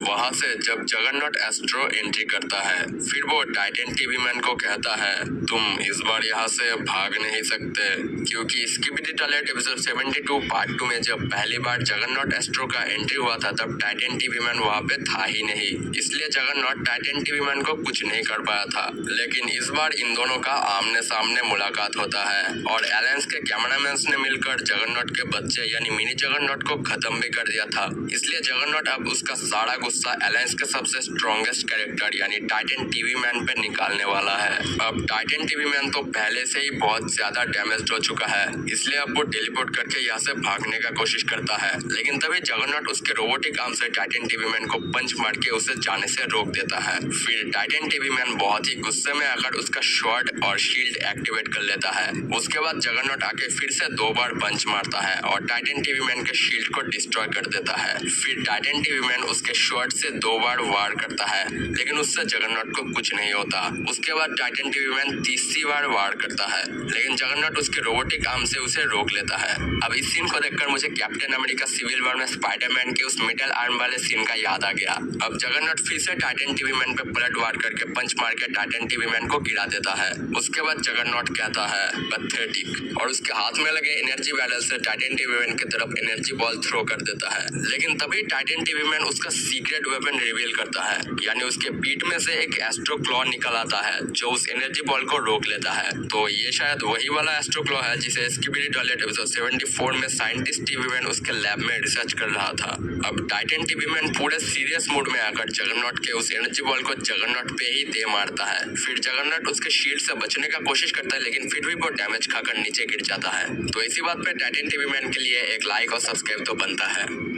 वहां से जब जगरनॉट एस्ट्रो एंट्री करता है, फिर वो टाइटन टीवी मैन को कहता है, तुम इस बार यहाँ से भाग नहीं सकते, क्योंकि स्किबिडी टॉयलेट एपिसोड 72 पार्ट 2 में जब पहली बार जगरनॉट एस्ट्रो का एंट्री हुआ था तब टाइटन टीवी मैन वहाँ पे था ही नहीं, इसलिए जगरनॉट टाइटन टीवी मैन को कुछ नहीं कर पाया था। लेकिन इस बार इन दोनों का आमने सामने मुलाकात होता है और एलायंस के कैमरामैन ने मिलकर जगरनॉट के बच्चे यानी मिनी जगरनॉट को खत्म भी कर दिया था। इसलिए जगरनॉट अब उसका सारा गुस्सा एलायंस के सबसे स्ट्रॉन्गेस्ट कैरेक्टर यानी टाइटन टीवी मैन पे निकालने वाला है। अब टाइटन टीवी मैन तो पहले से ही बहुत ज्यादा डैमेज हो चुका है, इसलिए अब वो टेलीपोर्ट करके यहाँ से भागने का कोशिश करता है, लेकिन तभी जगरनॉट उसके रोबोटिक आर्म से टाइटन टीवी मैन को पंच मार के उसे जाने से रोक देता है। फिर टाइटन टीवी मैन बहुत ही गुस्से में आकर उसका शॉर्ट और शील्ड एक्टिवेट कर लेता है। उसके बाद जगरनॉट आके फिर से 2 बार पंच मारता है और टाइटन टीवी मैन के शील्ड को डिस्ट्रॉय कर देता है। फिर टाइटन टीवी मैन उसके शॉर्ट से 2 बार वार करता है, लेकिन उससे जगरनॉट को कुछ नहीं होता। उसके बाद टाइटन टीवी मैन तीसरी बार वार करता है, लेकिन जगरनॉट उसके रोबोटिक आर्म से उसे रोक लेता है। अब इस सीन को देखकर मुझे कैप्टन अमेरिका सिविल वॉर में स्पाइडरमैन के उस मेटल आर्म वाले सीन का याद आ गया। अब जगरनॉट फिर से टाइटन टीवी मैन पे पलट वार करके पंच मार के टाइटन टीवी मैन को गिरा देता है। उसके बाद जगरनॉट कहता है पैथेटिक और उसके हाथ में लगे एनर्जी बैरल से टाइटन टीवी मैन की तरफ एनर्जी बॉल थ्रो कर देता है, लेकिन तभी टाइटन टीवी मैन उसका सीक्रेट वेपन रिवील करता है, यानी उसके पीठ में से एक एस्ट्रो क्लॉ निकल आता है जो उस एनर्जी बॉल को रोक लेता है। तो ये शायद वही वाला एस्ट्रो क्लॉ है जिसे स्किबिडी टॉयलेट एपिसोड 74 में साइंटिस्ट टीवी मैन उसके लैब में रिसर्च कर रहा था। अब टाइटन टीवी मैन पूरे सीरियस मूड में आकर जगरनॉट के उस एनर्जी बॉल को जगरनॉट पे ही दे मारता है। फिर जगरनॉट उसके शील्ड से बचने का कोशिश करता है, लेकिन फिर भी वो डैमेज खाकर नीचे गिर जाता है। तो इसी बात पे टाइटन टीवी मैन के लिए एक लाइक और सब्सक्राइब तो बनता है।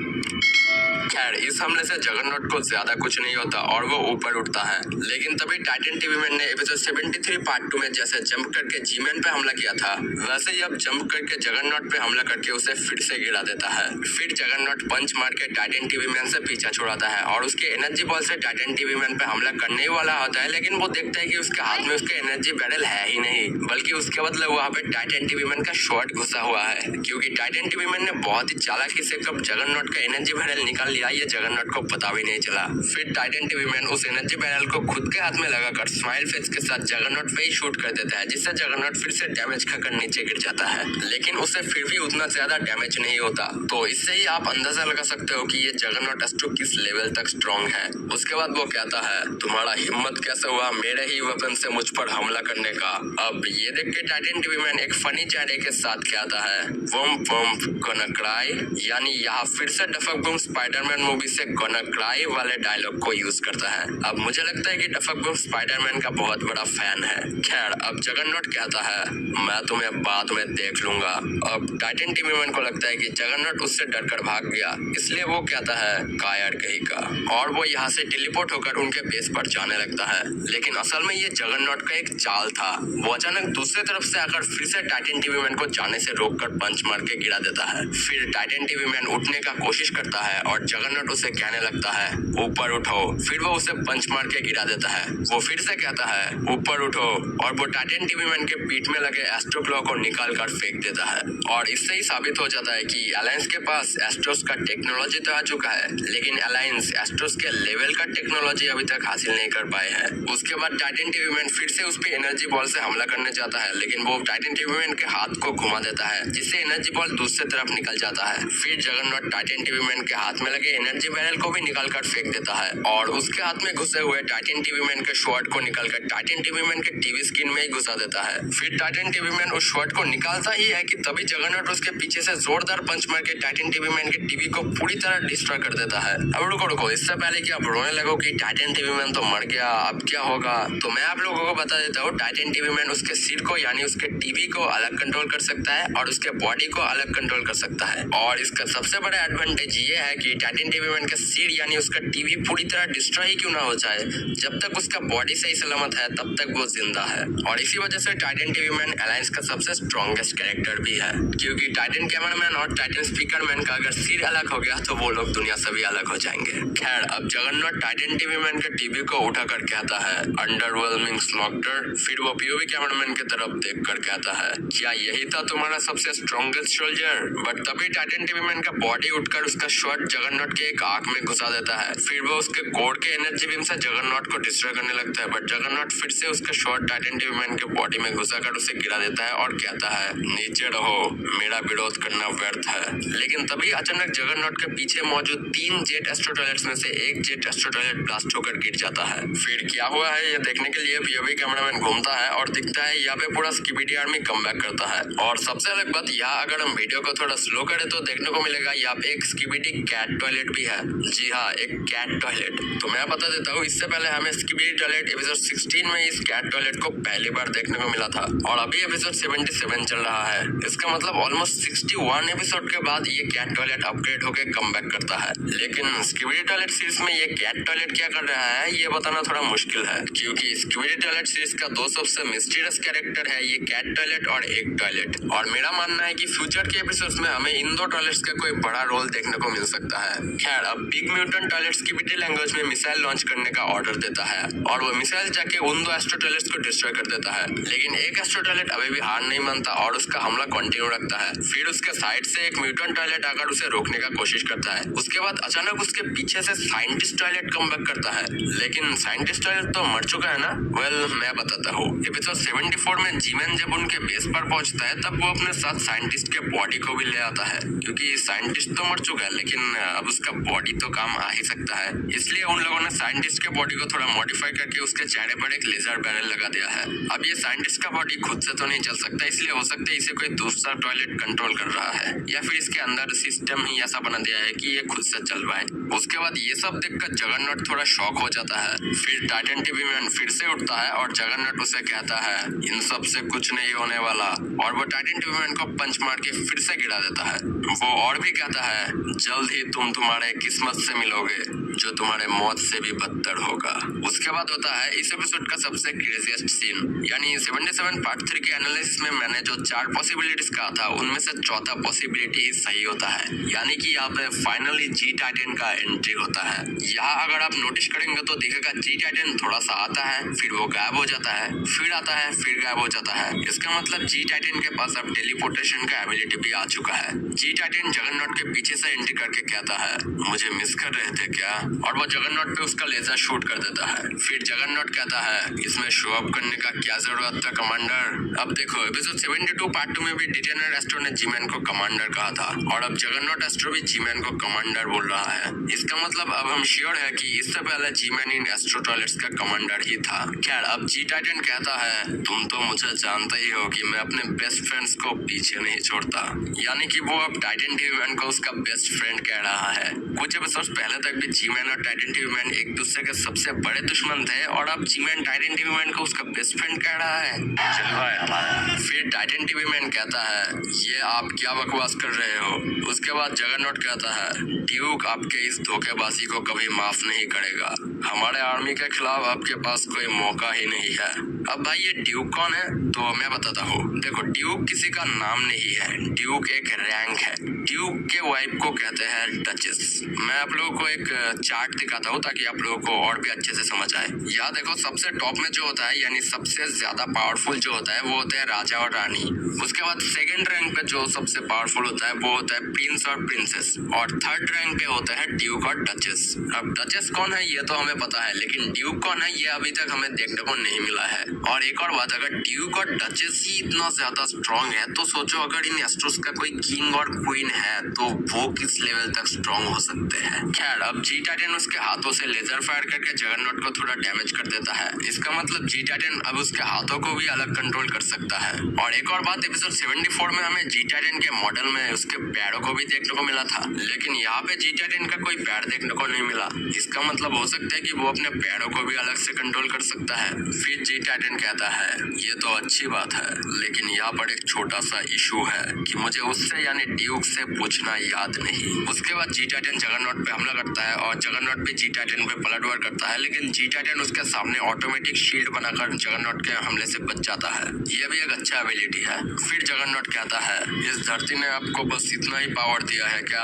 खैर, इस हमले से जगरनॉट को ज्यादा कुछ नहीं होता और वो ऊपर उठता है, लेकिन तभी टाइटन टीवी मैन ने एपिसोड 73 पार्ट 2 में जैसे जंप करके जी-मैन पे हमला किया था, वैसे ही अब जंप करके जगरनॉट पे हमला करके उसे फिर से गिरा देता है। फिर जगरनॉट पंच मार के टाइटन टीवी मैन से पीछा छुड़ाता है और उसके एनर्जी बॉल से टाइटन टीवी मैन पे हमला करने ही वाला होता है, लेकिन वो देखता है कि उसके हाथ में उसके एनर्जी बैरल है ही नहीं, बल्कि उसके बदले वहाँ पे टाइटन टीवी मैन का शॉर्ट घुसा हुआ है, क्योंकि टाइटन टीवी मैन ने बहुत ही चालाकी से कब जगरनॉट का एनर्जी बैरल निकाल लिया ये जगरनॉट को पता भी नहीं चला। फिर टाइटन टीवी मैन उस एनर्जी बैरल को खुद के हाथ में लगाकर स्माइल फेस के साथ जगरनॉट पे ही शूट कर देता है, जिससे जगरनॉट फिर से डैमेज खाकर नीचे गिर जाता है, लेकिन उसे फिर भी उतना ज्यादा डैमेज नहीं होता। तो इससे ही आप अंदाजा लगा सकते हो कि ये जगरनॉट एस्ट्रो किस लेवल तक स्ट्रॉन्ग है। उसके बाद वो कहता है, तुम्हारा हिम्मत कैसे हुआ मेरे ही वेपन से मुझ पर हमला करने का। अब ये देख के टाइटन टीवी मैन एक फनी चेहरे के साथ कहता है, वम्प वम्प गोना क्राई, यानी यहाँ फिर से डफक बूम स्पाइडरमैन मूवी से गोना क्राई वाले डायलॉग को यूज करता है। अब मुझे लगता है कि डफक बूम स्पाइडरमैन का बहुत बड़ा फैन है। खैर, अब जगरनॉट कहता है, मैं तुम्हें बाद में देख लूंगा। अब टाइटन टीवी मैन को लगता है कि जगरनॉट उससे डरकर भाग गया, इसलिए वो कहता है कायर कहीं का, और वो यहाँ से टेलीपोर्ट होकर उनके बेस पर जाने लगता है। लेकिन असल में ये जगरनॉट का एक चाल था। वो अचानक दूसरी तरफ से आकर फिर से टाइटन टीवी मैन को जाने से रोककर पंच मार के गिरा देता है। फिर टाइटन टीवी मैन उठने का कोशिश करता है और जगरनॉट उसे कहने लगता है, ऊपर उठो। फिर वो उसे पंच मार के गिरा देता है। वो फिर से कहता है, ऊपर उठो, और वो टाइटन टीवी मैन के पीठ में लगे एस्ट्रो क्लॉ को निकाल कर फेंक देता है। और इससे ही साबित हो जाता है कि अलायंस के पास एस्ट्रोस का टेक्नोलॉजी तो आ चुका है, लेकिन अलायंस एस्ट्रोस के लेवल का टेक्नोलॉजी अभी तक हासिल नहीं कर पाए हैं। उसके बाद टाइटन टीवी मैन फिर से उस पे एनर्जी बॉल से हमला करने जाता है, लेकिन वो टाइटन टीवी मैन के हाथ को घुमा देता है, जिससे एनर्जी बॉल दूसरी तरफ निकल जाता है। फिर जगरनॉट टाइटन टीवी मैन के हाथ में लगे एनर्जी बैरल को भी निकाल कर फेंक देता है और उसके हाथ में घुसे हुए टाइटन टीवी मैन के शॉर्ट को निकालकर टाइटन टीवी मैन के टीवी स्क्रीन में ही घुसा देता है। फिर टाइटन टीवी मैन उस शॉर्ट को निकालता ही है कि तभी जगरनॉट उसके पीछे से जोरदार पंच मार के टाइटन टीवी मैन के टीवी को पूरी तरह डिस्ट्रॉय कर देता है। अब रुको, इससे पहले कि आप रोने लगो कि टाइटन टीवी मैन तो मर गया, अब क्या होगा, तो मैं आप लोगों को बता देता हूँ, टाइटन टीवी मैन उसके सिर को यानी उसके टीवी को अलग कंट्रोल कर सकता है और उसके बॉडी को अलग कंट्रोल कर सकता है। और इसका सबसे बड़ा एडवांटेज ये है कि टाइटन टीवी मैन का सिर यानी उसका टीवी पूरी तरह डिस्ट्रॉय ही क्यों ना हो जाए, जब तक उसका बॉडी सही सलामत है तब तक वो जिंदा है। और इसी वजह से टाइटन टीवी मैन अलायंस का सबसे स्ट्रॉन्गेस्ट कैरेक्टर भी है, क्योंकि टाइटन कैमरामैन और टाइटन स्पीकर मैन का अगर सिर अलग हो गया तो वो लोग दुनिया से भी अलग हो जाएंगे। खैर, अब जगरनॉट टाइटन टीवी मैन के टीवी को उठाकर कहता है, अंडरवेलमिंग स्लॉटर। फिर वो पीओवी कैमरामैन की तरफ देखकर कहता है, क्या यही था तुम्हारा सबसे स्ट्रॉन्गेस्ट सोल्जर? बट तभी टाइटन टीवी मैन का बॉडी उठकर उसका शॉट जगरनॉट जगरनॉट के एक आंख में घुसा देता है। फिर वो उसके कोड के एनर्जी बीम से जगरनॉट को डिस्ट्रॉय करने लगता है, बट जगरनॉट फिर से उसका शॉट टाइटन टीवी मैन के बॉडी में घुसाकर उसे गिरा देता है और कहता है नीचे रहो, मेरा विरोध करना व्यर्थ है। लेकिन तभी अचानक जगरनॉट के पीछे मौजूद 3 जेट एस्ट्रो टॉयलेट्स में से एक जेट एस्ट्रो टॉयलेट ब्लास्ट होकर गिर जाता है। फिर क्या हुआ है ये देखने के लिए पीओवी कैमरामैन घूमता है और दिखता है यहाँ पे पूरा स्किबिडी आर्मी कमबैक करता है। और सबसे अलग बात यहाँ अगर हम वीडियो को थोड़ा स्लो करें तो देखने को मिलेगा यहाँ पे एक स्किबिडी कैट टॉयलेट भी है। जी हाँ, एक कैट टॉयलेट। तो मैं बता देता हूँ, इससे पहले हमें स्किबिडी टॉयलेट एपिसोड 16 में इस कैट टॉयलेट को पहली बार देखने को मिला था और अभी एपिसोड 77 चल रहा है। इसका मतलब ऑलमोस्ट 61 एपिसोड के बाद ये कैट टॉयलेट अपग्रेड होकर कमबैक करता है। लेकिन स्किबिडी टॉयलेट सीरीज में ये कैट टॉयलेट क्या कर रहा है ये बताना थोड़ा मुश्किल है, क्योंकि स्किबिडी टॉयलेट सीरीज का दो सबसे मिस्टीरियस कैरेक्टर है ये कैट टॉयलेट और एक टॉयलेट। और मेरा मानना है कि फ्यूचर के एपिसोड्स में हमें इन दो टॉयलेट्स का कोई बड़ा रोल देखने को मिल सकता है। खैर, अब big mutant toilet skibidi language में मिसाइल लॉन्च करने का ऑर्डर देता है और वो मिसाइल जाके उन दो एस्ट्रो टॉयलेट्स को डिस्ट्रॉय कर देता है। लेकिन एक एस्ट्रो टॉयलेट अभी भी हार नहीं मानता और उसका हमला कंटिन्यू रखता है। फिर उसके साइड से एक म्यूटेंट टॉयलेट आकर उसे रोकने का कोशिश करता है। उसके बाद अचानक उसके पीछे से साइंटिस्ट टॉयलेट कमबैक करता है। लेकिन साइंटिस्ट टॉयलेट तो मर चुका है ना। वेल, मैं बताता हूँ। एपिसोड 74 में जीमैन जब उनके बेस पर पहुंचता है तब वो अपने साथ साइंटिस्ट के बॉडी को भी ले आता है, क्योंकि साइंटिस्ट तो मर चुका है लेकिन अब उसका बॉडी तो काम आ ही सकता है। इसलिए उन लोगों ने साइंटिस्ट के बॉडी को थोड़ा मॉडिफाई करके उसके चेहरे पर एक लेजर बैरल लगा दिया है। अब ये साइंटिस्ट का बॉडी खुद से तो नहीं चल सकता, इसलिए हो सकता है इसे कोई दूसरा टॉयलेट कंट्रोल कर रहा है या फिर इसके अंदर सिस्टम ही ऐसा बना दिया है कि ये खुद से चल पाए। उसके बाद ये सब देखकर जगरनॉट थोड़ा शॉक हो जाता है। फिर टाइटन टीवी मैन फिर से उठता है और जगरनॉट उसे कहता है इन सब से कुछ नहीं होने वाला और वो टाइटन टीवी मैन को पंच मार के फिर से गिरा देता है। वो और भी कहता है जल्द ही तुम तुम्हारे किस्मत से मिलोगे जो तुम्हारे मौत से भी बदतर होगा। उसके बाद होता है इस एपिसोड का सबसे क्रेजीएस्ट सीन, यानी 77 पार्ट 3 के एनालिसिस में मैंने जो 4 पॉसिबिलिटीज कहा था उनमें से चौथा पॉसिबिलिटी सही होता है, यानी कि यहाँ पे फाइनली जी टाइटन का एंट्री होता है। यहाँ अगर आप नोटिस करेंगे तो दिखेगा जी टाइटन थोड़ा सा आता है, फिर वो गायब हो जाता है, फिर आता है, फिर गायब हो जाता है। इसका मतलब जी टाइटन के पास अब टेलीपोर्टेशन का एबिलिटी भी आ चुका है। जी टाइटन जगरनॉट के पीछे से एंट्री करके कहता है मुझे मिस कर रहे थे क्या, और वो जगरनॉट पे उसका लेजर शूट कर देता है। फिर जगरनॉट कहता है इसमें शो अप करने का क्या जरूरत था कमांडर। अब देखो एपिसोड 72 पार्ट 2 में भी डिटेनर एस्ट्रो ने जीमैन को कमांडर कहा था और अब जगरनॉट एस्ट्रो भी जीमैन को कमांडर बोल रहा है। इसका मतलब अब हम श्योर है कि इससे पहले जीमैन इन एस्ट्रो टॉयलेट्स का कमांडर ही था। खैर, अब जी टाइटन कहता है तुम तो मुझे जानते ही हो कि मैं अपने बेस्ट फ्रेंड्स को पीछे नहीं छोड़ता, यानी कि वो अब टाइटन टीवी मैन को उसका बेस्ट फ्रेंड कह रहा है। कुछ एपिसोड पहले तक भी जीमैन और टाइटन टीवी मैन एक दूसरे के सबसे बड़े दुश्मन थे और अब जीमैन टाइटन टीवी मैन को उसका बेस्ट फ्रेंड कह रहा है। फिर टाइटन टीवी मैन कहता है ये आप क्या बकवास कर रहे हो। उसके बाद जगरनॉट कहता है ड्यूक आपके इस धोखेबाजी को कभी माफ नहीं करेगा। हमारे आर्मी के खिलाफ आपके पास कोई मौका ही नहीं है। अब भाई ये ड्यूक कौन है, तो मैं बताता हूँ। देखो, ड्यूक किसी का नाम नहीं है, ड्यूक एक रैंक है। ड्यूक के वाइफ को कहते हैं डचेस। मैं आप लोगों को एक चार्ट दिखाता हूँ ताकि आप लोगों को और भी अच्छे से समझ आए। यहाँ देखो, सबसे टॉप में जो होता है यानी सबसे ज्यादा पावरफुल जो होता है वो होता है राजा और रानी। उसके बाद सेकंड रैंक पे जो सबसे पावरफुल होता है वो होता है प्रिंस और प्रिंसेस, और थर्ड रैंक पे होता है ड्यूक और डचेस। अब डचेस कौन है ये तो हमें पता है, लेकिन ड्यूक कौन है ये अभी तक हमें देखने को नहीं मिला है। और एक और बात, अगर ड्यूक और डचेस ही इतना ज्यादा स्ट्रॉन्ग है तो सोचो अगर इन एस्ट्रोस का कोई किंग और क्वीन है तो वो किस लेवल तक स्ट्रॉन्ग हो सकते हैं। खैर, अब जी टाइटन उसके हाथों से लेजर फायर करके जगरनॉट को थोड़ा डैमेज कर देता है। इसका मतलब जी टाइटन अब उसके हाथों को भी अलग कंट्रोल कर सकता है। और एक और बात, एपिसोड 74 में हमें जी टाइटन के मॉडल में उसके पैरों को भी देखने को मिला था, लेकिन यहाँ पे जी टाइटन का कोई पैर देखने को नहीं मिला। इसका मतलब हो सकता है कि वो अपने पैरों को भी अलग से कंट्रोल कर सकता है। फिर जी टाइटन कहता है ये तो अच्छी बात है, लेकिन यहाँ पर एक छोटा सा इशू है कि मुझे उससे यानी ड्यूक से पूछना याद नहीं। उसके बाद जी टाइटन जगरनॉट पे हमला करता है और जगरनॉट भी जी टाइटन पे पलट वार करता है, लेकिन जी टाइटन उसके सामने ऑटोमेटिक शील्ड बनाकर जगरनॉट के हमले से बच जाता है। यह भी एक अच्छा एबिलिटी है। फिर जगरनॉट कहता है, इस धरती ने आपको बस इतना ही पावर दिया है क्या?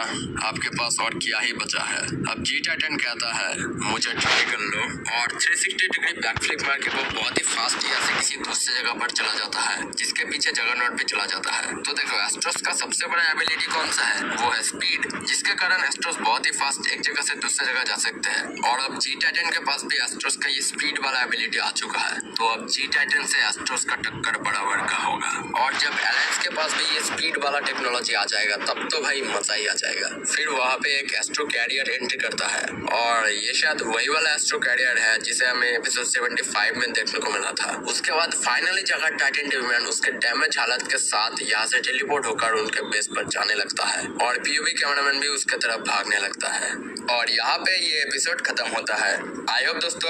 आपके पास और क्या ही बचा है? अब जी टाइटन कहता है, मुझे ट्राई कर लो, और 360 डिग्री बैकफ्लिप मार के वो बहुत ही फास्ट यहाँ से किसी दूसरी जगह पर चला जाता है, जिसके पीछे जगरनॉट भी चला जाता है। तो देखो, एस्ट्रोस का सबसे बड़ा एबिलिटी कौन सा है? वो है स्पीड, जिसके कारण एस्ट्रोस बहुत ही फास्ट एक जगह से दूसरी जगह जा सकते हैं। और अब जी टाइटन के पास भी एस्ट्रोस का ये स्पीड वाला एबिलिटी आ चुका है, तो अब जी टाइटन से एस्ट्रोस का टक्कर बराबर का होगा। और जब एलायंस के पास भी ये स्पीड वाला टेक्नोलॉजी आ जाएगा, तब तो भाई मजा ही आ जाएगा। फिर वहाँ पे एक एस्ट्रो कैरियर एंट्री करता है, और ये शायद वही वाला एस्ट्रो कैरियर है जिसे हमें एपिसोड 75 में देखने को मिला था। उसके बाद फाइनली जगह टाइटन टीवीमैन उसके डैमेज हालत के साथ यहाँ से टेलीपोर्ट होकर उनके बेस पर जाने लगता है, और पीओवी कैमरामैन भी उसके तरफ भागने लगता है। और यहाँ पे ये एपिसोड खत्म होता है। आई होप दोस्तों